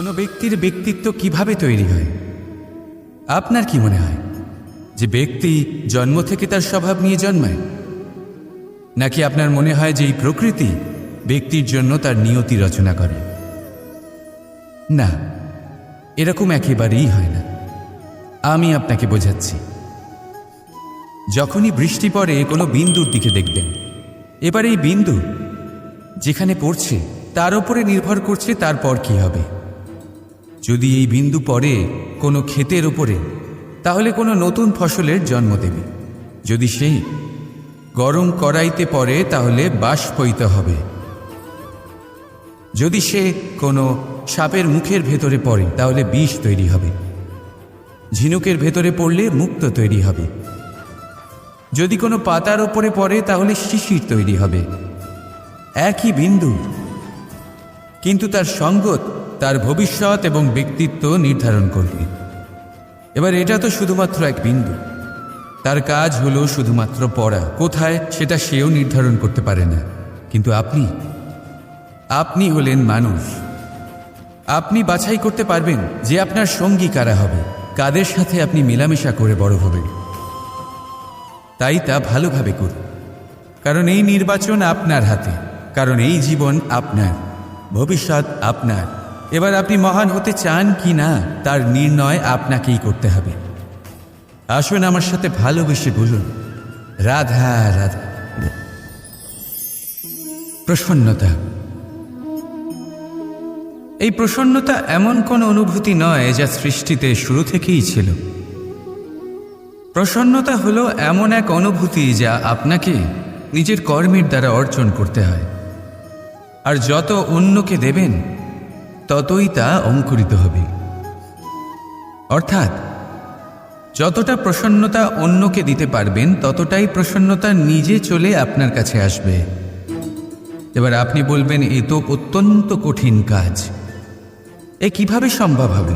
কোনো ব্যক্তির ব্যক্তিত্ব কিভাবে তৈরি হয়? আপনার কি মনে হয় যে ব্যক্তি জন্ম থেকে তার স্বভাব নিয়ে জন্মায়, নাকি আপনার মনে হয় যে এই প্রকৃতি ব্যক্তির জন্য তার নিয়তি রচনা করে? না, এরকম একেবারেই হয় না। আমি আপনাকে বোঝাচ্ছি। যখনই বৃষ্টি পড়ে কোনো বিন্দুর দিকে দেখবেন, এবার এই বিন্দু যেখানে পড়ছে তার উপরে নির্ভর করছে তারপর কি হবে। যদি এই বিন্দু পড়ে কোনো ক্ষেতের ওপরে, তাহলে কোনো নতুন ফসলের জন্ম দেবে। যদি সেই গরম কড়াইতে পড়ে তাহলে বাষ্পীত হবে। যদি সে কোনো সাপের মুখের ভেতরে পড়ে তাহলে বিষ তৈরি হবে। ঝিনুকের ভেতরে পড়লে মুক্ত তৈরি হবে। যদি কোনো পাতার ওপরে পড়ে তাহলে শিশির তৈরি হবে। একই বিন্দু, কিন্তু তার সঙ্গত তার ভবিষ্যৎ এবং ব্যক্তিত্ব নির্ধারণ করবে। এবার এটা তো শুধুমাত্র এক বিন্দু, তার কাজ হলো শুধুমাত্র পড়া। কোথায় সেটা সেও নির্ধারণ করতে পারে না। কিন্তু আপনি হলেন মানুষ। আপনি বাছাই করতে পারবেন যে আপনার সঙ্গী কারা হবে, কাদের সাথে আপনি মেলামেশা করে বড় হবেন। তাই তা ভালোভাবে করুন, কারণ এই নির্বাচন আপনার হাতে, কারণ এই জীবন আপনার, ভবিষ্যৎ আপনার। এবার আপনি মহান হতে চান কি না তার নির্ণয় আপনাকেই করতে হবে। আসুন আমার সাথে ভালোবেসে বলুন, রাধা রাধা। প্রসন্নতা। এই প্রসন্নতা এমন কোন অনুভূতি নয় যা সৃষ্টিতে শুরু থেকেই ছিল। প্রসন্নতা হলো এমন এক অনুভূতি যা আপনাকে নিজের কর্মের দ্বারা অর্জন করতে হয়। আর যত অন্যকে দেবেন ততই তা অঙ্কুরিত হবে। অর্থাৎ যতটা প্রসন্নতা অন্যকে দিতে পারবেন ততটাই প্রসন্নতা নিজে চলে আপনার কাছে আসবে। এবার আপনি বলবেন, এ তো অত্যন্ত কঠিন কাজ, এ কিভাবে সম্ভব হবে?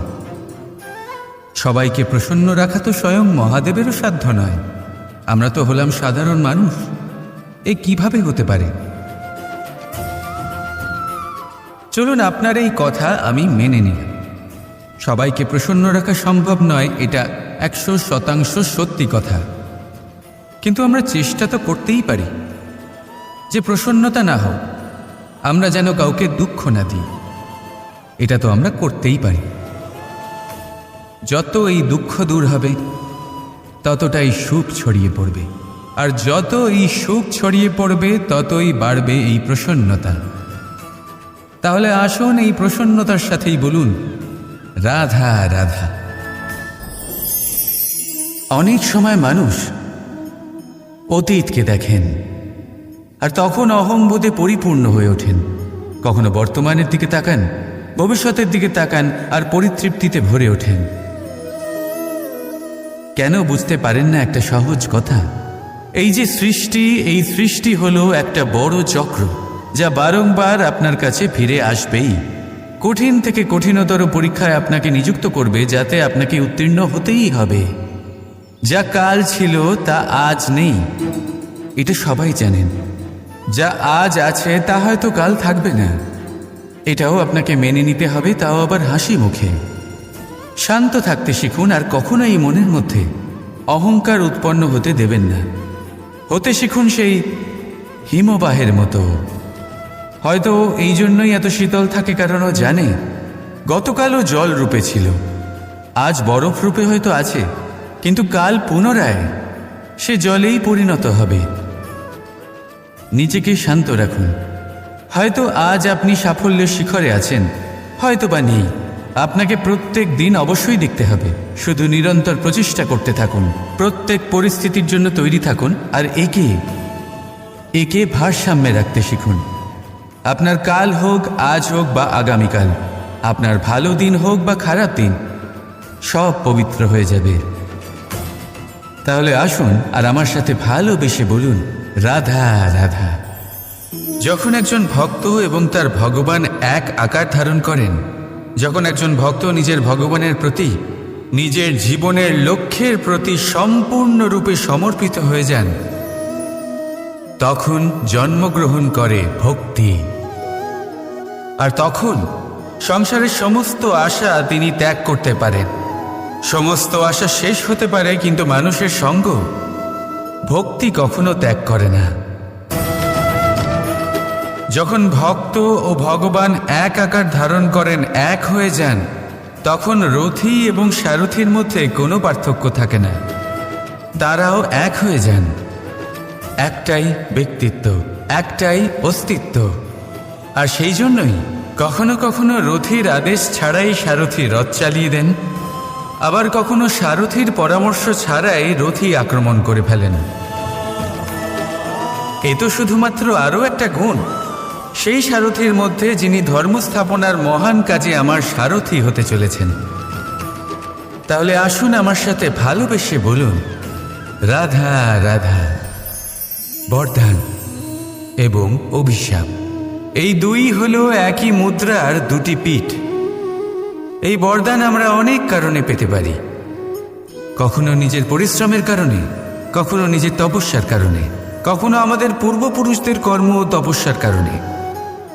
সবাইকে প্রসন্ন রাখা তো স্বয়ং মহাদেবেরও সাধ্য নয়। আমরা তো হলাম সাধারণ মানুষ, এ কিভাবে হতে পারে? চলুন আপনার এই কথা আমি মেনে নিলাম। সবাইকে প্রসন্ন রাখা সম্ভব নয়, এটা 100% সত্যি কথা। কিন্তু আমরা চেষ্টা তো করতেই পারি যে প্রসন্নতা না হোক, আমরা যেন কাউকে দুঃখ না দিই। এটা তো আমরা করতেই পারি। যত এই দুঃখ দূর হবে ততটাই সুখ ছড়িয়ে পড়বে, আর যত এই সুখ ছড়িয়ে পড়বে ততই বাড়বে এই প্রসন্নতা। তাহলে আসুন এই প্রসন্নতার সাথেই বলুন, রাধা রাধা। অনেক সময় মানুষ অতীতকে দেখেন আর তখন অহংবোধে পরিপূর্ণ হয়ে ওঠেন। কখনো বর্তমানের দিকে তাকান, ভবিষ্যতের দিকে তাকান আর পরিতৃপ্তিতে ভরে ওঠেন। কেন বুঝতে পারেন না একটা সহজ কথা? এই যে সৃষ্টি, এই সৃষ্টি হলো একটা বড় চক্র যা বারংবার আপনার কাছে ফিরে আসবেই। কঠিন থেকে কঠিনতর পরীক্ষায় আপনাকে নিযুক্ত করবে, যাতে আপনাকে উত্তীর্ণ হতেই হবে। যা কাল ছিল তা আজ নেই, এটা সবাই জানেন। যা আজ আছে তা হয়তো কাল থাকবে না, এটাও আপনাকে মেনে নিতে হবে, তাও আবার হাসি মুখে। শান্ত থাকতে শিখুন আর কখনোই মনের মধ্যে অহংকার উৎপন্ন হতে দেবেন না। হতে শিখুন সেই হিমবাহের মতো। হয়তো এই জন্যই এত শীতল থাকে, কারণ ও জানে গতকালও জল রূপে ছিল, আজ বরফ রূপে হয়তো আছে, কিন্তু কাল পুনরায় সে জলেই পরিণত হবে। নিজেকে শান্ত রাখুন। হয়তো আজ আপনি সাফল্যের শিখরে আছেন, হয়তো বা নেই। আপনাকে প্রত্যেক দিন অবশ্যই দেখতে হবে। শুধু নিরন্তর প্রচেষ্টা করতে থাকুন, প্রত্যেক পরিস্থিতির জন্য তৈরি থাকুন, আর একে ভারসাম্যে রাখতে শিখুন। আপনার কাল হোক, আজ হোক বা আগামীকাল, আপনার ভালো দিন হোক বা খারাপ দিন, সব পবিত্র হয়ে যাবে। তাহলে আসুন আর আমার সাথে ভালোবেসে বলুন, রাধা রাধা। যখন একজন ভক্ত এবং তার ভগবান এক আকার ধারণ করেন, যখন একজন ভক্ত নিজের ভগবানের প্রতি, নিজের জীবনের লক্ষ্যের প্রতি সম্পূর্ণরূপে সমর্পিত হয়ে যান, তখন জন্মগ্রহণ করে ভক্তি। আর তখন সংসারের সমস্ত আশা তিনি ত্যাগ করতে পারেন। সমস্ত আশা শেষ হতে পারে, কিন্তু মানুষের সঙ্গ ভক্তি কখনো ত্যাগ করে না। যখন ভক্ত ও ভগবান এক আকার ধারণ করেন, এক হয়ে যান, তখন রথী এবং সারথীর মধ্যে কোনো পার্থক্য থাকে না। তারাও এক হয়ে যান। একটাই ব্যক্তিত্ব, একটাই অস্তিত্ব। আর সেই জন্যই কখনো কখনো রথীর আদেশ ছাড়াই সারথী রথ চালিয়ে দেন, আবার কখনো সারথীর পরামর্শ ছাড়াই রথী আক্রমণ করে ফেলেন। এ তো শুধুমাত্র আরও একটা গুণ সেই সারথীর মধ্যে, যিনি ধর্মস্থাপনার মহান কাজে আমার সারথী হতে চলেছেন। তাহলে আসুন আমার সাথে ভালোবেসে বলুন, রাধা রাধা। বরদান এবং অভিশাপ, এই দুই হলো একই মুদ্রার দুটি পিঠ। এই বরদান আমরা অনেক কারণে পেতে পারি। কখনো নিজের পরিশ্রমের কারণে, কখনো নিজের তপস্যার কারণে, কখনো আমাদের পূর্বপুরুষদের কর্ম ও তপস্যার কারণে।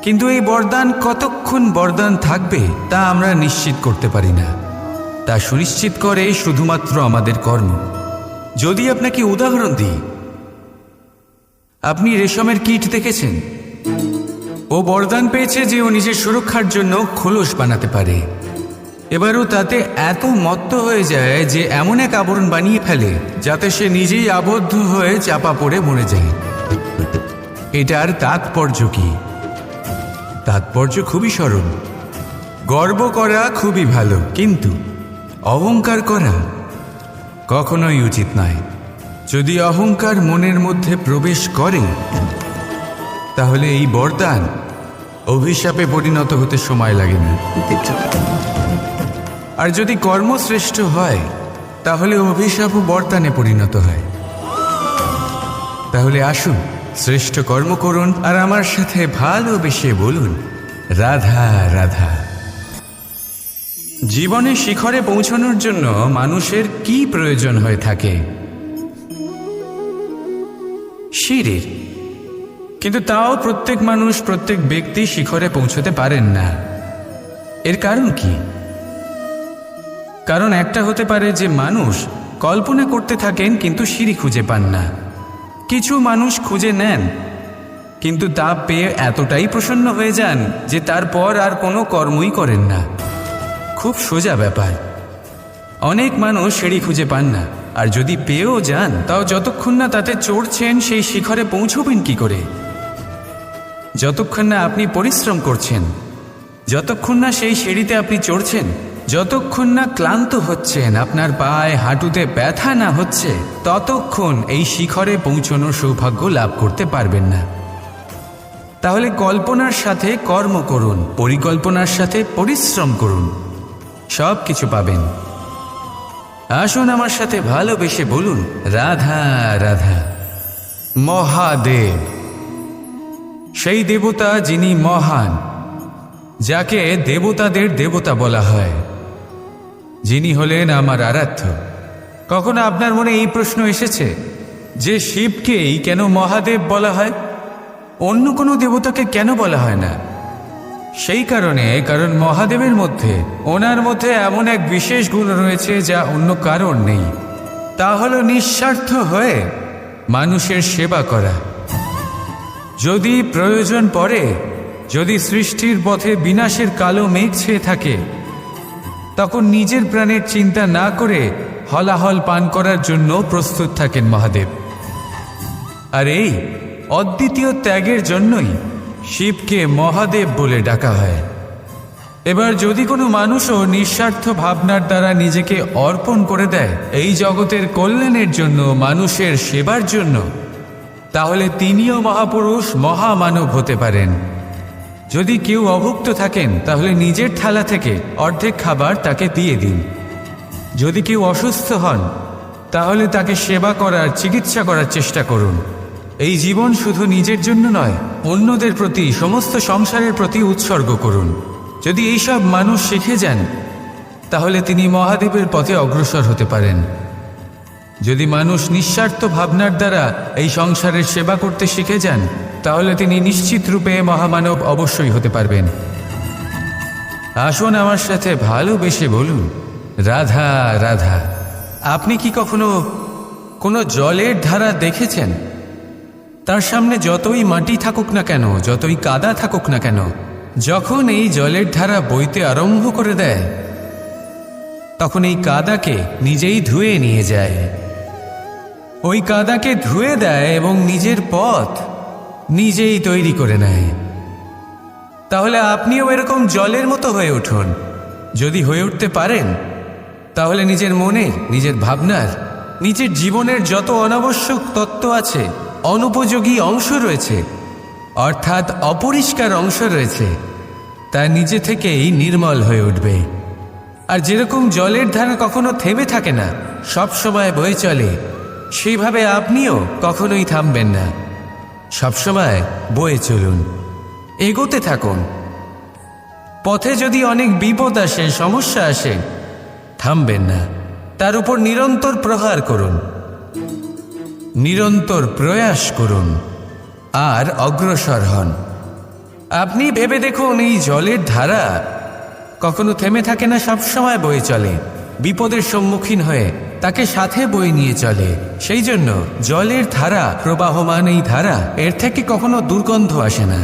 কিন্তু এই বরদান কতক্ষণ বরদান থাকবে তা আমরা নিশ্চিত করতে পারি না। তা সুনিশ্চিত করে শুধুমাত্র আমাদের কর্ম। যদি আপনাকে উদাহরণ দিই, আপনি রেশমের কীট দেখেছেন? ও বরদান পেয়েছে যে ও নিজের সুরক্ষার জন্য খোলস বানাতে পারে। এবারও তাতে এত মত্ত হয়ে যায় যে এমন এক আবরণ বানিয়ে ফেলে যাতে সে নিজেই আবদ্ধ হয়ে চাপা পড়ে মরে যায়। এটার তাৎপর্য কি? তাৎপর্য খুবই সরল। গর্ব করা খুবই ভালো, কিন্তু অহংকার করা কখনোই উচিত নয়। যদি অহংকার মনের মধ্যে প্রবেশ করে, তাহলে এই বরদান অভিশাপে পরিণত হতে সময় লাগে না। আর যদি কর্মশ্রেষ্ঠ হয়, তাহলে অভিশাপও বরদানে পরিণত হয়। তাহলে আসুন শ্রেষ্ঠ কর্ম করুন আর আমার সাথে ভালোবেসে বলুন, রাধা রাধা। জীবনের শিখরে পৌঁছানোর জন্য মানুষের কি প্রয়োজন হয়ে থাকে? সিঁড়ির। কিন্তু তাও প্রত্যেক মানুষ, প্রত্যেক ব্যক্তি শিখরে পৌঁছতে পারেন না। এর কারণ কি? কারণ একটা হতে পারে যে মানুষ কল্পনা করতে থাকেন কিন্তু সিঁড়ি খুঁজে পান না। কিছু মানুষ খুঁজে নেন, কিন্তু তা পেয়ে এতটাই প্রসন্ন হয়ে যান যে তারপর আর কোনো কর্মই করেন না। খুব সোজা ব্যাপার। অনেক মানুষ সিঁড়ি খুঁজে পান না, আর যদি পেয়েও যান, তাও যতক্ষণ না তাতে চড়ছেন সেই শিখরে পৌঁছবেন কি করে? যতক্ষণ না আপনি পরিশ্রম করছেন, যতক্ষণ না সেই সিঁড়িতে আপনি চড়ছেন, যতক্ষণ না ক্লান্ত হচ্ছেন, আপনার পায়ে হাঁটুতে ব্যথা না হচ্ছে, ততক্ষণ এই শিখরে পৌঁছানোর সৌভাগ্য লাভ করতে পারবেন না। তাহলে কল্পনার সাথে কর্ম করুন, পরিকল্পনার সাথে পরিশ্রম করুন, সব কিছু পাবেন। আসুন আমার সাথে ভালোবেসে বলুন, রাধা রাধা। মহাদেব, সেই দেবতা যিনি মহান, যাকে দেবতাদের দেবতা বলা হয়, যিনি হলেন আমার আরাধ্য। কখনো আপনার মনে এই প্রশ্ন এসেছে যে শিবকেই কেন মহাদেব বলা হয়, অন্য কোনো দেবতাকে কেন বলা হয় না? সেই কারণ মহাদেবের মধ্যে, ওনার মধ্যে এমন এক বিশেষ গুণ রয়েছে যা অন্য কারোর নেই। তা হলো নিঃস্বার্থ হয়ে মানুষের সেবা করা। যদি প্রয়োজন পড়ে, যদি সৃষ্টির পথে বিনাশের কালো মেঘ ছেয়ে থাকে, তখন নিজের প্রাণের চিন্তা না করে হলাহল পান করার জন্য প্রস্তুত থাকেন মহাদেব। আর এই অদ্বিতীয় ত্যাগের জন্যই শিবকে মহাদেব বলে ডাকা হয়। এবার যদি কোনো মানুষও নিঃস্বার্থ ভাবনার দ্বারা নিজেকে অর্পণ করে দেয় এই জগতের কল্যাণের জন্য, মানুষের সেবার জন্য, তাহলে তিনিও মহাপুরুষ, মহামানব হতে পারেন। যদি কেউ অভুক্ত থাকেন, তাহলে নিজের থালা থেকে অর্ধেক খাবার তাকে দিয়ে দিন। যদি কেউ অসুস্থ হন, তাহলে তাকে সেবা করার, চিকিৎসা করার চেষ্টা করুন। এই জীবন শুধু নিজের জন্য নয়, অন্যদের প্রতি, সমস্ত সংসারের প্রতি উৎসর্গ করুন। যদি এইসব মানুষ শিখে যান, তাহলে তিনি মহাদেবের পথে অগ্রসর হতে পারেন। যদি মানুষ নিঃস্বার্থ ভাবনার দ্বারা এই সংসারের সেবা করতে শিখে যান, তাহলে তিনি নিশ্চিত রূপে মহামানব অবশ্যই হতে পারবেন। আসুন আমার সাথে ভালোবেসে বলুন, রাধা রাধা। আপনি কি কখনো কোনো জলের ধারা দেখেছেন? তার সামনে যতই মাটি থাকুক না কেন, যতই কাদা থাকুক না কেন, যখন এই জলের ধারা বইতে আরম্ভ করে দেয়, তখন এই কাদাকে নিজেই ধুয়ে নিয়ে যায়। ওই কাদাকে ধুয়ে দেয় এবং নিজের পথ নিজেই তৈরি করে নেয়। তাহলে আপনিও এরকম জলের মতো হয়ে উঠুন। যদি হয়ে উঠতে পারেন, তাহলে নিজের মনের, নিজের ভাবনার, নিজের জীবনের যত অনাবশ্যক তত্ত্ব আছে, অনুপযোগী অংশ রয়েছে, অর্থাৎ অপরিষ্কার অংশ রয়েছে, তা নিজে থেকেই নির্মল হয়ে উঠবে। আর যেরকম জলের ধারা কখনো থেমে থাকে না, সব সময় বয়ে চলে, সেইভাবে আপনিও কখনোই থামবেন না। সবসময় বয়ে চলুন, এগোতে থাকুন। পথে যদি অনেক বিপদ আসে, সমস্যা আসে, থামবেন না, তার উপর নিরন্তর প্রহার করুন, নিরন্তর প্রয়াস করুন আর অগ্রসর হন। আপনি ভেবে দেখুন, এই জলের ধারা কখনো থেমে থাকে না, সবসময় বয়ে চলে। বিপদের সম্মুখীন হয়ে তাকে সাথে বয়ে নিয়ে চলে। সেই জন্য জলের ধারা, প্রবাহমান এই ধারা, এর থেকে কখনো দুর্গন্ধ আসে না,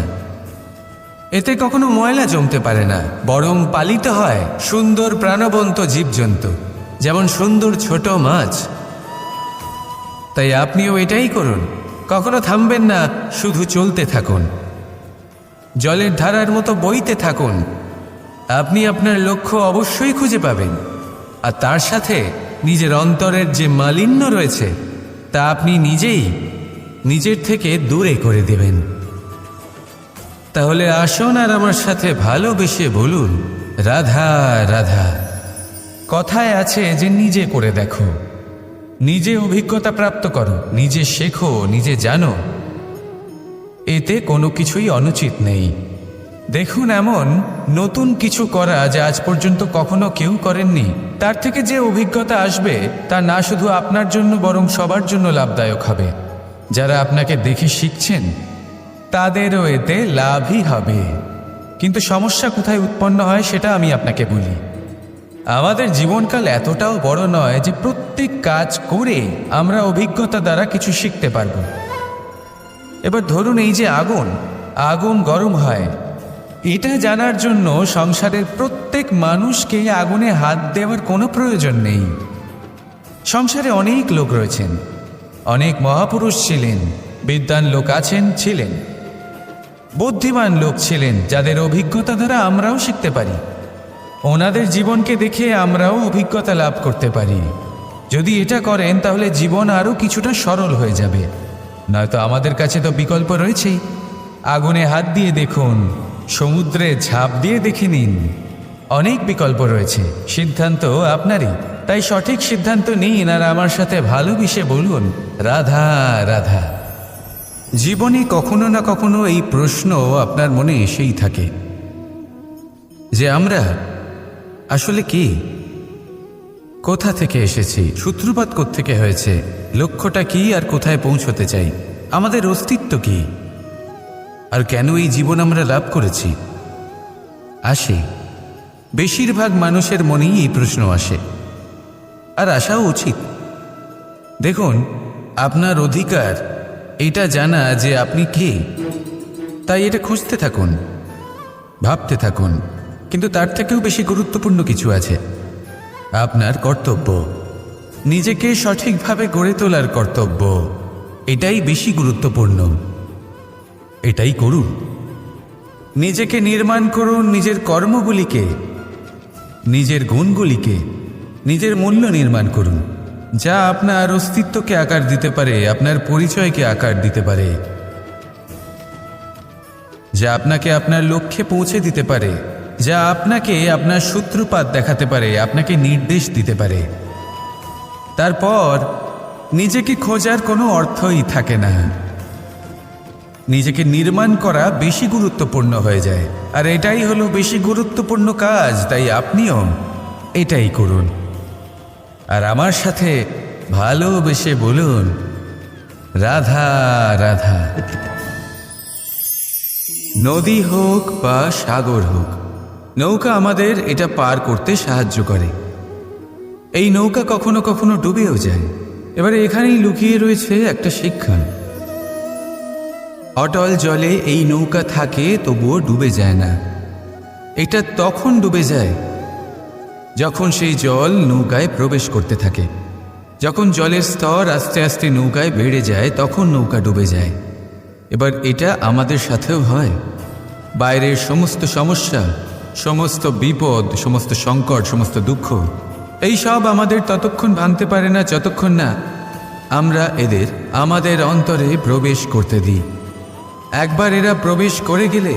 এতে কখনো ময়লা জমতে পারে না, বরং পালিত হয় সুন্দর প্রাণবন্ত জীবজন্তু, যেমন সুন্দর ছোট মাছ। তাই আপনিও এটাই করুন, কখনো থামবেন না, শুধু চলতে থাকুন, জলের ধারার মতো বইতে থাকুন। আপনি আপনার লক্ষ্য অবশ্যই খুঁজে পাবেন, আর তার সাথে নিজের অন্তরের যে মালিন্য রয়েছে, তা আপনি নিজেই নিজের থেকে দূরে করে দেবেন। তাহলে আসুন আর আমার সাথে ভালোবেসে বলুন, রাধা রাধা। কথায় আছে যে নিজে করে দেখো, নিজে অভিজ্ঞতা প্রাপ্ত করো, নিজে শেখো, নিজে জানো। এতে কোনো কিছুই অনুচিত নেই। দেখুন, এমন নতুন কিছু করা যা আজ পর্যন্ত কখনো কেউ করেননি, তার থেকে যে অভিজ্ঞতা আসবে তা না শুধু আপনার জন্য বরং সবার জন্য লাভদায়ক হবে। যারা আপনাকে দেখে শিখছেন তাদেরও এতে লাভই হবে। কিন্তু সমস্যা কোথায় উৎপন্ন হয় সেটা আমি আপনাকে বলি। আমাদের জীবনকাল এতটাও বড় নয় যে প্রত্যেক কাজ করে আমরা অভিজ্ঞতা দ্বারা কিছু শিখতে পারব। এবার ধরুন, এই যে আগুন গরম হয়, এটা জানার জন্য সংসারের প্রত্যেক মানুষকে আগুনে হাত দেওয়ার কোনো প্রয়োজন নেই। সংসারে অনেক লোক রয়েছেন, অনেক মহাপুরুষ ছিলেন, বিদ্বান লোক আছেন, ছিলেন, বুদ্ধিমান লোক ছিলেন, যাদের অভিজ্ঞতা দ্বারা আমরাও শিখতে পারি। ওনাদের জীবনকে দেখে আমরাও অভিজ্ঞতা লাভ করতে পারি। যদি এটা করেন তাহলে জীবন আরও কিছুটা সরল হয়ে যাবে। নয়তো আমাদের কাছে তো বিকল্প রয়েছেই। আগুনে হাত দিয়ে দেখুন, সমুদ্রে ঝাঁপ দিয়ে দেখে নিন, অনেক বিকল্প রয়েছে। সিদ্ধান্ত আপনারই। তাই সঠিক সিদ্ধান্ত নিন আর আমার সাথে ভালোবেসে বলুন, রাধা রাধা। জীবনে কখনো না কখনো এই প্রশ্ন আপনার মনে এসেই থাকে যে আমরা আসলে কি, কোথা থেকে এসেছি, সূত্রপাত কোত্থেকে হয়েছে, লক্ষ্যটা কি আর কোথায় পৌঁছতে চাই, আমাদের অস্তিত্ব কি, আর কেন এই জীবন আমরা লাভ করেছি। আসে, বেশিরভাগ মানুষের মনেই এই প্রশ্ন আসে, আর আসাও উচিত। দেখুন, আপনার অধিকার এটা জানা যে আপনি কে। তাই এটা খুঁজতে থাকুন, ভাবতে থাকুন। কিন্তু তার থেকেও বেশি গুরুত্বপূর্ণ কিছু আছে, আপনার কর্তব্য, নিজেকে সঠিকভাবে গড়ে তোলার কর্তব্য। এটাই বেশি গুরুত্বপূর্ণ। এটাই করুন, নিজেকে নির্মাণ করুন, নিজের কর্মগুলিকে, নিজের গুণগুলিকে, নিজের মূল্য নির্মাণ করুন, যা আপনার অস্তিত্বকে আকার দিতে পারে, আপনার পরিচয়কে আকার দিতে পারে, যা আপনাকে আপনার লক্ষ্যে পৌঁছে দিতে পারে, যা আপনাকে আপনার সূত্রপাত দেখাতে পারে, আপনাকে নির্দেশ দিতে পারে। তারপর নিজেকে খোঁজার কোনো অর্থই থাকে না। নিজেকে নির্মাণ করা বেশি গুরুত্বপূর্ণ হয়ে যায়, আর এটাই হলো বেশি গুরুত্বপূর্ণ কাজ। তাই আপনিও এটাই করুন, আর আমার সাথে ভালোবেসে বলুন, রাধা রাধা। নদী হোক বা সাগর হোক, নৌকা আমাদের এটা পার করতে সাহায্য করে। এই নৌকা কখনো কখনো ডুবেও যায়। এবারে এখানেই লুকিয়ে রয়েছে একটা শিক্ষা। অটল জলে এই নৌকা থাকে, তবুও ডুবে যায় না। এটা তখন ডুবে যায় যখন সেই জল নৌকায় প্রবেশ করতে থাকে। যখন জলের স্তর আস্তে আস্তে নৌকায় বেড়ে যায়, তখন নৌকা ডুবে যায়। এবার এটা আমাদের সাথেও হয়। বাইরের সমস্ত সমস্যা, সমস্ত বিপদ, সমস্ত সংকট, সমস্ত দুঃখ, এই সব আমাদের ততক্ষণ ভাঙতে পারে না যতক্ষণ না আমরা এদের আমাদের অন্তরে প্রবেশ করতে দিই। একবার এরা প্রবেশ করে গেলে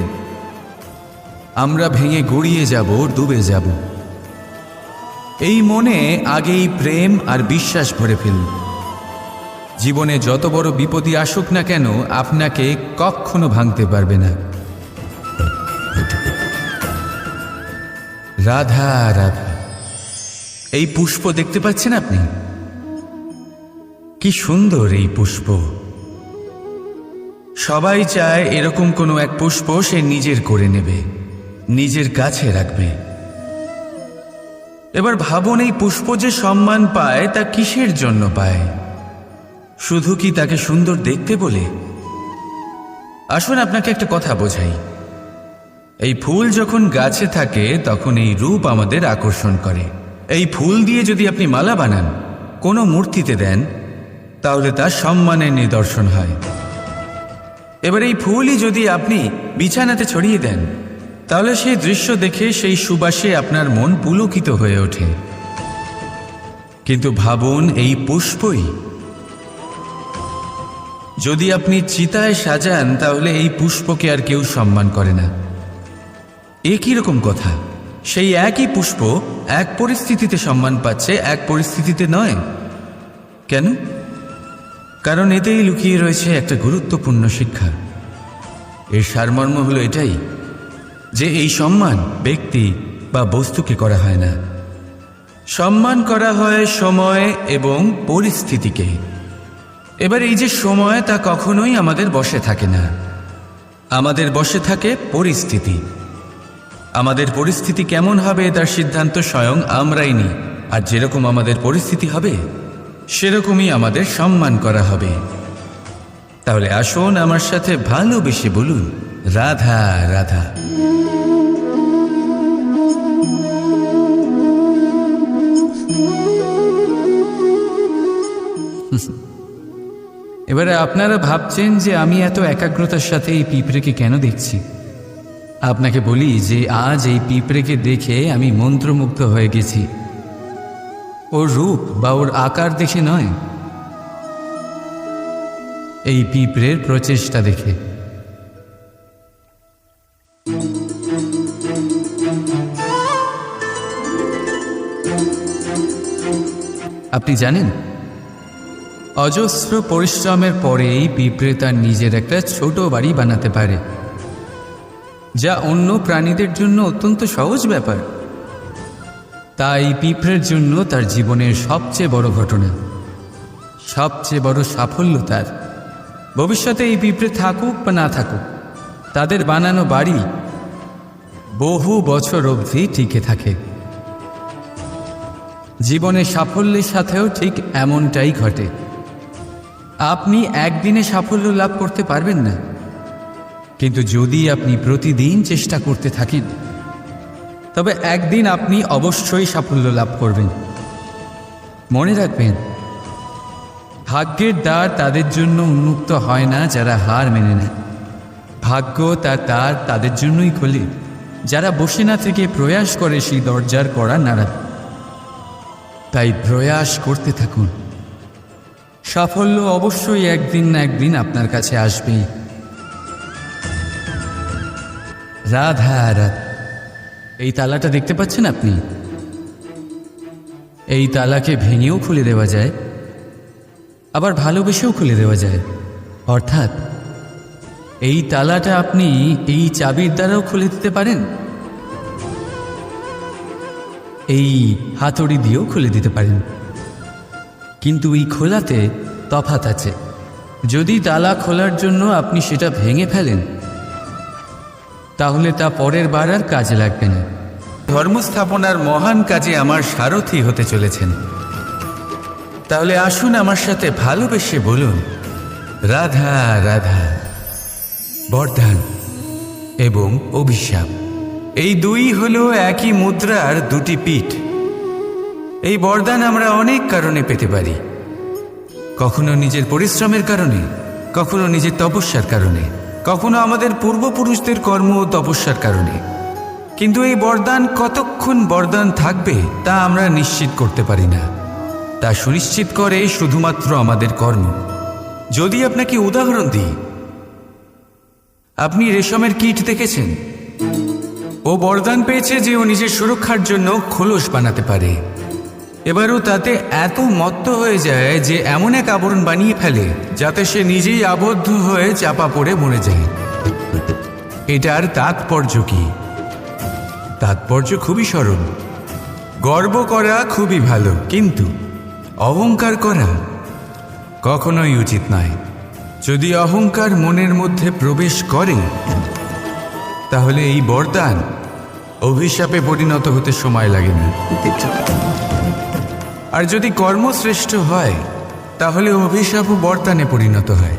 আমরা ভেঙে গড়িয়ে যাব, ডুবে যাব। এই মনে আগেই প্রেম আর বিশ্বাস ভরে ফেলুন। জীবনে যত বড় বিপদই আসুক না কেন, আপনাকে কখনো ভাঙতে পারবে না। রাধা রাধা। এই পুষ্প দেখতে পাচ্ছেন আপনি? কি সুন্দর এই পুষ্প। সবাই চায় এরকম কোনো এক পুষ্প সে নিজের করে নেবে, নিজের কাছে রাখবে। এবার ভাবুন, এই পুষ্প যে সম্মান পায় তা কিসের জন্য পায়? শুধু কি তাকে সুন্দর দেখতে বলে? আসুন আপনাকে একটা কথা বোঝাই। এই ফুল যখন গাছে থাকে তখন এই রূপ আমাদের আকর্ষণ করে। এই ফুল দিয়ে যদি আপনি মালা বানান, কোনো মূর্তিতে দেন, তাহলে তা সম্মানের নিদর্শন হয়। এবার এই ফুলই যদি আপনি বিছানাতে ছড়িয়ে দেন, তাহলে সেই দৃশ্য দেখে সেই সুবাসে আপনার মন পুলকিত হয়ে ওঠে। কিন্তু ভাবুন, এই পুষ্পই যদি আপনি চিতায় সাজান, তাহলে এই পুষ্পকে আর কেউ সম্মান করে না। একই রকম কথা, সেই একই পুষ্প এক পরিস্থিতিতে সম্মান পাচ্ছে, এক পরিস্থিতিতে নয়। কেন? কারণ এতেই লুকিয়ে রয়েছে একটা গুরুত্বপূর্ণ শিক্ষা। এর সারমর্ম হলো এটাই যে এই সম্মান ব্যক্তি বা বস্তুকে করা হয় না, সম্মান করা হয় সময় এবং পরিস্থিতিকে। এবার এই যে সময়, তা কখনোই আমাদের বশে থাকে না। আমাদের বশে থাকে পরিস্থিতি। আমাদের পরিস্থিতি কেমন হবে তার সিদ্ধান্ত স্বয়ং আমরাই নিই। আর যেরকম আমাদের পরিস্থিতি হবে সেরকমই আমাদের সম্মান করা হবে। তাহলে আসুন আমার সাথে ভালোবেসে বলুন, রাধা রাধা। এবারে আপনারা ভাবছেন যে আমি এত একাগ্রতার সাথে এই পিঁপড়েকে কেন দেখছি। আপনাকে বলি যে আজ এই পিঁপড়েকে দেখে আমি মন্ত্রমুগ্ধ হয়ে গেছি। ওর রূপ বা ওর আকার দেখে নয়, এই পিঁপড়ের প্রচেষ্টা দেখে। আপনি জানেন, অজস্র পরিশ্রমের পরেই পিঁপড়ে তার নিজের একটা ছোট বাড়ি বানাতে পারে, যা অন্য প্রাণীদের জন্য অত্যন্ত সহজ ব্যাপার। তাই পিঁপড়ের জন্য তার জীবনের সবচেয়ে বড় ঘটনা, সবচেয়ে বড় সাফল্য তার। ভবিষ্যতে এই পিঁপড়ে থাকুক বা না থাকুক, তাদের বানানো বাড়ি বহু বছর অবধি টিকে থাকে। জীবনে সাফল্যের সাথেও ঠিক এমনটাই ঘটে। আপনি একদিনে সাফল্য লাভ করতে পারবেন না, কিন্তু যদি আপনি প্রতিদিন চেষ্টা করতে থাকেন, তবে একদিন আপনি অবশ্যই সাফল্য লাভ করবেন। মনে রাখবেন, ভাগ্যের দ্বার তাদের জন্য উন্মুক্ত হয় না যারা হার মেনে নেয়। ভাগ্য তার দ্বার তাদের জন্যই খোলে যারা বসে না থেকে প্রয়াস করে সেই দরজার কড়া নাড়াতে। তাই প্রয়াস করতে থাকুন। সাফল্য অবশ্যই একদিন না একদিন আপনার কাছে আসবেই। রাধা রাধা। এই তালাটা দেখতে পাচ্ছেন আপনি? এই তালাকে ভেঙেও খুলে দেওয়া যায়, আবার ভালোবেসেও খুলে দেওয়া যায়। অর্থাৎ এই তালাটা আপনি এই চাবির দ্বারাও খুলে দিতে পারেন, এই হাতুড়ি দিয়েও খুলে দিতে পারেন। কিন্তু এই খোলাতে তফাৎ আছে। যদি তালা খোলার জন্য আপনি সেটা ভেঙে ফেলেন, তাহলে তা পরের বার আর কাজে লাগবে না। ধর্মস্থাপনার মহান কাজে আমার সারথি হতে চলেছেন। তাহলে আসুন আমার সাথে ভালোবেসে বলুন, রাধা রাধা। বরদান এবং অভিশাপ এই দুই হলো একই মুদ্রার দুটি পিঠ। এই বরদান আমরা অনেক কারণে পেতে পারি, কখনো নিজের পরিশ্রমের কারণে, কখনো নিজের তপস্যার কারণে, কখনো আমাদের পূর্বপুরুষদের কর্ম ও তপস্যার কারণে। কিন্তু এই বরদান কতক্ষণ বরদান থাকবে তা আমরা নিশ্চিত করতে পারি না। তা সুনিশ্চিত করে শুধুমাত্র আমাদের কর্ম। যদি আপনাকে উদাহরণ দিই, আপনি রেশমের কীট দেখেছেন? ও বরদান পেয়েছে যে ও নিজের সুরক্ষার জন্য খোলস বানাতে পারে। এবারও তাতে এত মত্ত হয়ে যায় যে এমন এক আবরণ বানিয়ে ফেলে যাতে সে নিজেই আবদ্ধ হয়ে চাপা পড়ে মরে যায়। এটার তাৎপর্য কি? তাৎপর্য খুবই সরল। গর্ব করা খুবই ভালো, কিন্তু অহংকার করা কখনোই উচিত নয়। যদি অহংকার মনের মধ্যে প্রবেশ করে তাহলে এই বরদান অভিশাপে পরিণত হতে সময় লাগে না। আর যদি কর্মশ্রেষ্ঠ হয় তাহলে অভিশাপও বরদানে পরিণত হয়।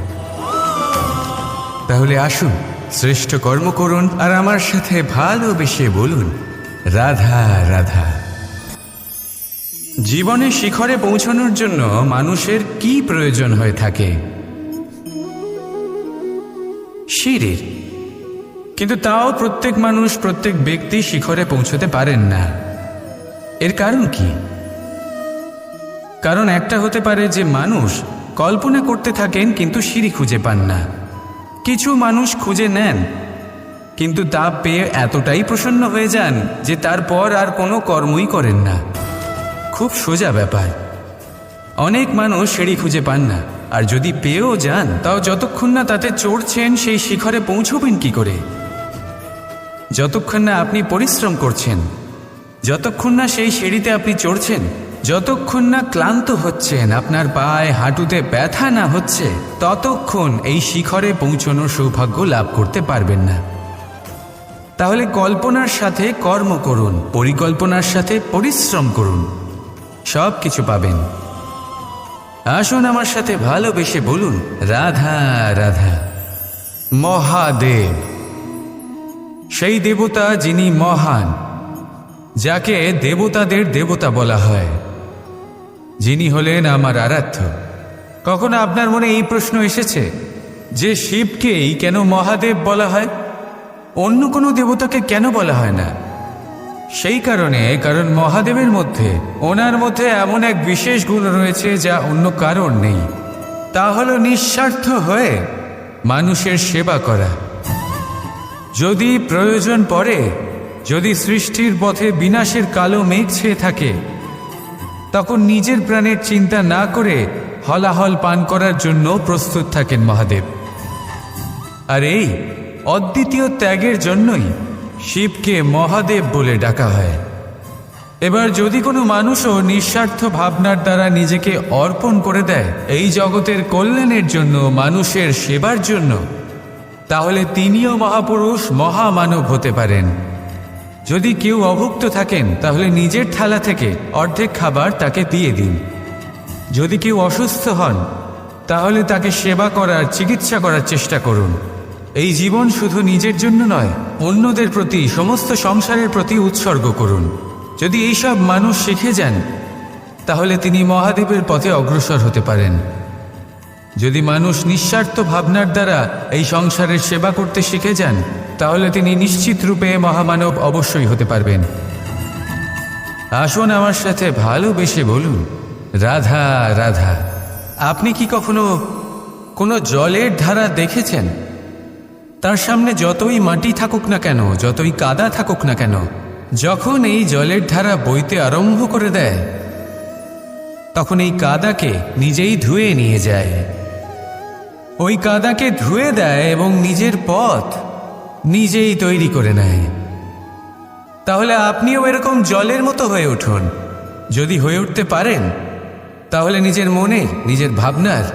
তাহলে আসুন শ্রেষ্ঠ কর্ম করুন আর আমার সাথে ভালোবেসে বলুন, রাধা রাধা। জীবনের শিখরে পৌঁছানোর জন্য মানুষের কি প্রয়োজন হয়ে থাকে? সিঁড়ির। কিন্তু তাও প্রত্যেক মানুষ, প্রত্যেক ব্যক্তি শিখরে পৌঁছতে পারেন না। এর কারণ কি? কারণ একটা হতে পারে যে মানুষ কল্পনা করতে থাকেন কিন্তু সিঁড়ি খুঁজে পান না। কিছু মানুষ খুঁজে নেন কিন্তু তা পেয়ে এতটাই প্রসন্ন হয়ে যান যে তারপর আর কোনো কর্মই করেন না। খুব সোজা ব্যাপার। অনেক মানুষ সিঁড়ি খুঁজে পান না, আর যদি পেয়েও যান তাও যতক্ষণ না তাতে চড়ছেন সেই শিখরে পৌঁছবেন কি করে? যতক্ষণ না আপনি পরিশ্রম করছেন, যতক্ষণ না সেই সিঁড়িতে আপনি চড়ছেন, যতক্ষণ না ক্লান্ত হচ্ছেন, আপনার পায়ে হাঁটুতে ব্যথা না হচ্ছে, ততক্ষণ এই শিখরে পৌঁছানোর সৌভাগ্য লাভ করতে পারবেন না। তাহলে কল্পনার সাথে কর্ম করুন, পরিকল্পনার সাথে পরিশ্রম করুন, সব কিছু পাবেন। আসুন আমার সাথে ভালোবেসে বলুন, রাধা রাধা। মহাদেব সেই দেবতা যিনি মহান, যাকে দেবতাদের দেবতা বলা হয়, যিনি হলেন আমার আরাধ্য। কখনো আপনার মনে এই প্রশ্ন এসেছে যে শিবকেই কেন মহাদেব বলা হয়, অন্য কোনো দেবতাকে কেন বলা হয় না? সেই কারণ মহাদেবের মধ্যে, ওনার মধ্যে এমন এক বিশেষ গুণ রয়েছে যা অন্য কারণ নেই। তা হলো নিঃস্বার্থ হয়ে মানুষের সেবা করা। যদি প্রয়োজন পড়ে, যদি সৃষ্টির পথে বিনাশের কালো মেঘ ছেয়ে থাকে, তখন নিজের প্রাণের চিন্তা না করে হলাহল পান করার জন্য প্রস্তুত থাকেন মহাদেব। আর এই অদ্বিতীয় ত্যাগের জন্যই শিবকে মহাদেব বলে ডাকা হয়। এবার যদি কোনো মানুষও নিঃস্বার্থ ভাবনার দ্বারা নিজেকে অর্পণ করে দেয় এই জগতের কল্যাণের জন্য, মানুষের সেবার জন্য, তাহলে তিনিও মহাপুরুষ, মহামানব হতে পারেন। যদি কেউ অভুক্ত থাকেন তাহলে নিজের থালা থেকে অর্ধেক খাবার তাকে দিয়ে দিন। যদি কেউ অসুস্থ হন তাহলে তাকে সেবা করার, চিকিৎসা করার চেষ্টা করুন। এই জীবন শুধু নিজের জন্য নয়, অন্যদের প্রতি, সমস্ত সংসারের প্রতি উৎসর্গ করুন। যদি এইসব মানুষ শিখে যান তাহলে তিনি মহাদেবের পথে অগ্রসর হতে পারেন। যদি মানুষ নিঃস্বার্থ ভাবনার দ্বারা এই সংসারের সেবা করতে শিখে যান তাহলে তিনি নিশ্চিত রূপে মহামানব অবশ্যই হতে পারবেন। আসুন আমার সাথে ভালোবেসে বলুন, রাধা রাধা। আপনি কি কখনো কোনো জলের ধারা দেখেছেন? তার সামনে যতই মাটি থাকুক না কেন, যতই কাদা থাকুক না কেন, যখন এই জলের ধারা বইতে আরম্ভ করে দেয় তখন এই কাদাকে নিজেই ধুয়ে নিয়ে যায়। ওই কাদাকে ধুয়ে দেয় এবং নিজের পথ নিজেই তৈরি করে নেয়। তাহলে আপনিও এরকম জলের মতো হয়ে উঠুন। যদি হয়ে উঠতে পারেন তাহলে নিজের মনের, নিজের ভাবনার,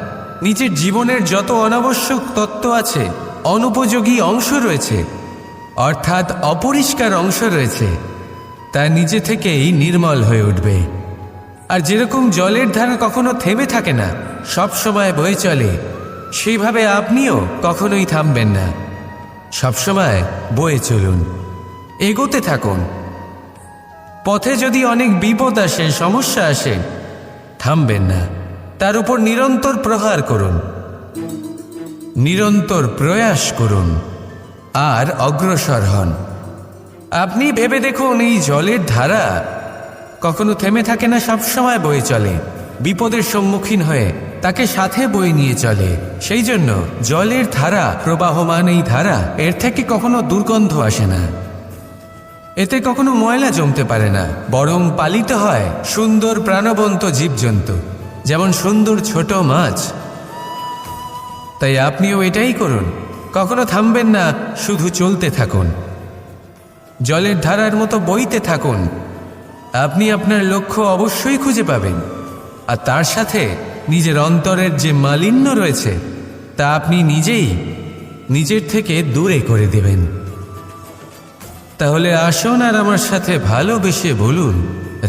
নিজের জীবনের যত অনাবশ্যক তত্ত্ব আছে, অনুপযোগী অংশ রয়েছে, অর্থাৎ অপরিষ্কার অংশ রয়েছে, তা নিজে থেকেই নির্মল হয়ে উঠবে। আর যেরকম জলের ধারা কখনো থেমে থাকে না, সব সময় বয়ে চলে, সেইভাবে আপনিও কখনোই থামবেন না। সবসময় বয়ে চলুন, এগোতে থাকুন। পথে যদি অনেক বিপদ আসে, সমস্যা আসে, থামবেন না, তার উপর নিরন্তর প্রহার করুন, নিরন্তর প্রয়াস করুন আর অগ্রসর হন। আপনি ভেবে দেখুন, এই জলের ধারা কখনো থেমে থাকে না, সবসময় বয়ে চলে, বিপদের সম্মুখীন হয়ে তাকে সাথে বয়ে নিয়ে চলে। সেই জন্য জলের ধারা, প্রবাহমান এই ধারা, এর থেকে কখনো দুর্গন্ধ আসে না, এতে কখনো ময়লা জমতে পারে না, বরং পালিত হয় সুন্দর প্রাণবন্ত জীবজন্তু, যেমন সুন্দর ছোট মাছ। তাই আপনিও এটাই করুন, কখনো থামবেন না, শুধু চলতে থাকুন, জলের ধারার মতো বইতে থাকুন। আপনি আপনার লক্ষ্য অবশ্যই খুঁজে পাবেন, আর তার সাথে নিজের অন্তরের যে মালিন্য রয়েছে তা আপনি নিজেই নিজের থেকে দূরে করে দেবেন। তাহলে আসুন আর আমার সাথে ভালোবেসে বলুন,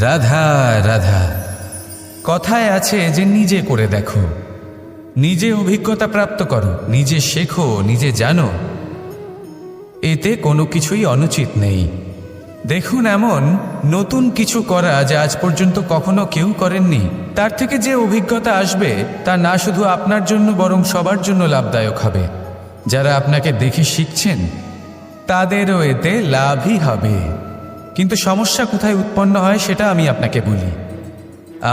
রাধা রাধা। কথায় আছে যে নিজে করে দেখো, নিজে অভিজ্ঞতা প্রাপ্ত করো, নিজে শেখো, নিজে জানো, এতে কোনো কিছুই অনুচিত নেই। দেখুন, এমন নতুন কিছু করা যা আজ পর্যন্ত কখনো কেউ করেননি, তার থেকে যে অভিজ্ঞতা আসবে তা না শুধু আপনার জন্য বরং সবার জন্য লাভদায়ক হবে। যারা আপনাকে দেখে শিখছেন তাদেরও এতে লাভই হবে। কিন্তু সমস্যা কোথায় উৎপন্ন হয় সেটা আমি আপনাকে বলি।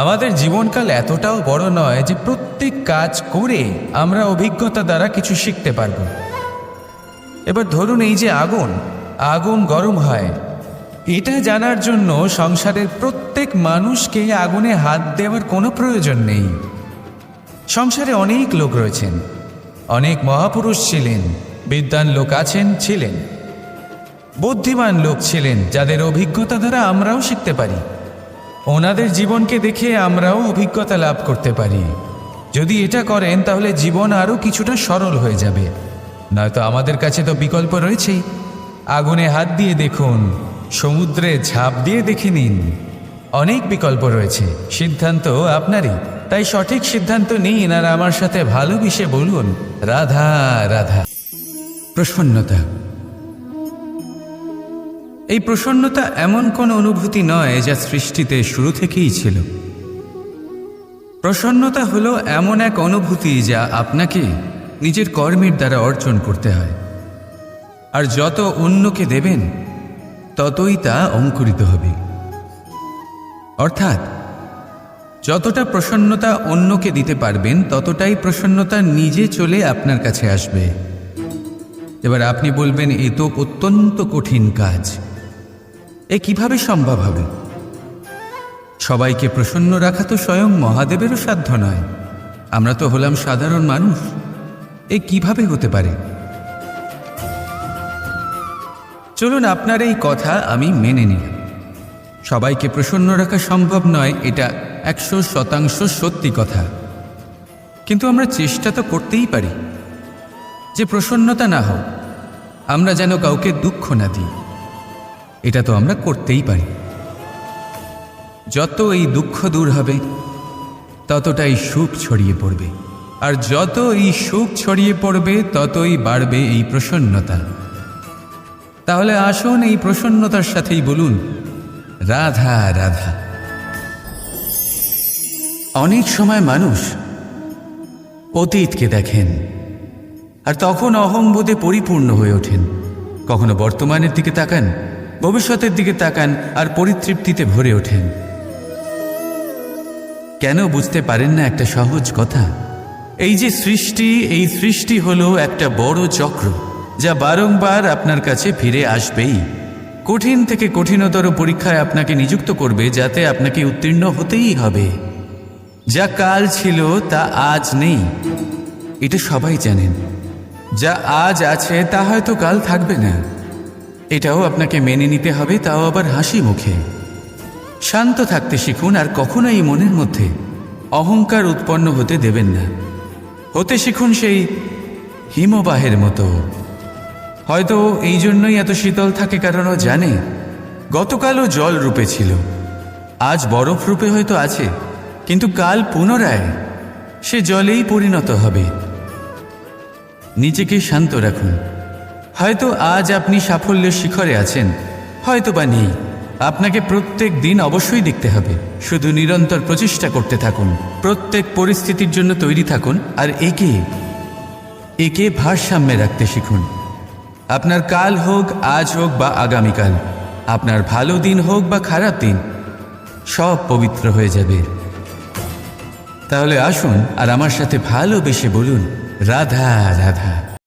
আমাদের জীবনকাল এতটাও বড় নয় যে প্রত্যেক কাজ করে আমরা অভিজ্ঞতা দ্বারা কিছু শিখতে পারব। এবার ধরুন, এই যে আগুন গরম হয়, এটা জানার জন্য সংসারের প্রত্যেক মানুষকে আগুনে হাত দেওয়ার কোনো প্রয়োজন নেই। সংসারে অনেক লোক রয়েছেন, অনেক মহাপুরুষ ছিলেন, বিদ্বান লোক ছিলেন, বুদ্ধিমান লোক ছিলেন, যাদের অভিজ্ঞতা দ্বারা আমরাও শিখতে পারি। ওনাদের জীবনকে দেখে আমরাও অভিজ্ঞতা লাভ করতে পারি। যদি এটা করেন তাহলে জীবন আরও কিছুটা সরল হয়ে যাবে। নয়তো আমাদের কাছে তো বিকল্প রয়েছেই। আগুনে হাত দিয়ে দেখুন, সমুদ্রে ঝাঁপ দিয়ে দেখে নিন, অনেক বিকল্প রয়েছে। সিদ্ধান্ত আপনারই। তাই সঠিক সিদ্ধান্ত নিন আর আমার সাথে ভালোবেসে বলুন, রাধা রাধা। প্রসন্নতা। এই প্রসন্নতা এমন কোন অনুভূতি নয় যা সৃষ্টিতে শুরু থেকেই ছিল। প্রসন্নতা হলো এমন এক অনুভূতি যা আপনাকে নিজের কর্মের দ্বারা অর্জন করতে হয়। আর যত অন্যকে দেবেন ততই তা অঙ্কুরিত হবে। অর্থাৎ যতটা প্রসন্নতা অন্যকে দিতে পারবেন ততটাই প্রসন্নতা নিজে চলে আপনার কাছে আসবে। এবার আপনি বলবেন, এ তো অত্যন্ত কঠিন কাজ, এ কিভাবে সম্ভব হবে? সবাইকে প্রসন্ন রাখা তো স্বয়ং মহাদেবেরও সাধ্য নয়। আমরা তো হলাম সাধারণ মানুষ, এ কিভাবে হতে পারে? চলুন, আপনার এই কথা আমি মেনে নিলাম। সবাইকে প্রসন্ন রাখা সম্ভব নয়, এটা 100% সত্যি কথা। কিন্তু আমরা চেষ্টা তো করতেই পারি যে প্রসন্নতা না হোক, আমরা যেন কাউকে দুঃখ না দিই। এটা তো আমরা করতেই পারি। যত এই দুঃখ দূর হবে ততটাই সুখ ছড়িয়ে পড়বে, আর যত এই সুখ ছড়িয়ে পড়বে ততই বাড়বে এই প্রসন্নতা। তাহলে আসুন এই প্রসন্নতার সাথেই বলুন, রাধা রাধা। অনেক সময় মানুষ অতীতকে দেখেন আর তখন অহংবোধে পরিপূর্ণ হয়ে ওঠেন। কখনো বর্তমানের দিকে তাকান, ভবিষ্যতের দিকে তাকান আর পরিতৃপ্তিতে ভরে ওঠেন। কেন বুঝতে পারেন না একটা সহজ কথা? এই যে সৃষ্টি, এই সৃষ্টি হলো একটা বড় চক্র যা বারংবার আপনার কাছে ফিরে আসবেই। কঠিন থেকে কঠিনতর পরীক্ষায় আপনাকে নিযুক্ত করবে, যাতে আপনাকে উত্তীর্ণ হতেই হবে। যা কাল ছিল তা আজ নেই, এটা সবাই জানেন। যা আজ আছে তা হয়তো কাল থাকবে না, এটাও আপনাকে মেনে নিতে হবে, তাও আবার হাসি মুখে। শান্ত থাকতে শিখুন আর কখনোই মনের মধ্যে অহংকার উৎপন্ন হতে দেবেন না। হতে শিখুন সেই হিমবাহের মতো। হয়তো এই জন্যই এত শীতল থাকে, কারণ ও জানে গতকালও জল রূপে ছিল, আজ বরফ রূপে হয়তো আছে, কিন্তু কাল পুনরায় সে জলেই পরিণত হবে। নিজেকে শান্ত রাখুন। হয়তো আজ আপনি সাফল্যের শিখরে আছেন, হয়তো বা নেই। আপনাকে প্রত্যেক দিন অবশ্যই দেখতে হবে। শুধু নিরন্তর প্রচেষ্টা করতে থাকুন, প্রত্যেক পরিস্থিতির জন্য তৈরি থাকুন, আর একে ভারসাম্যে রাখতে শিখুন। আপনার কাল হোক, আজ হোক বা আগামীকাল, আপনার ভালো দিন হোক বা খারাপ দিন, সব পবিত্র হয়ে যাবে। তাহলে আসুন আর আমার সাথে ভালোবেসে বলুন, রাধা রাধা।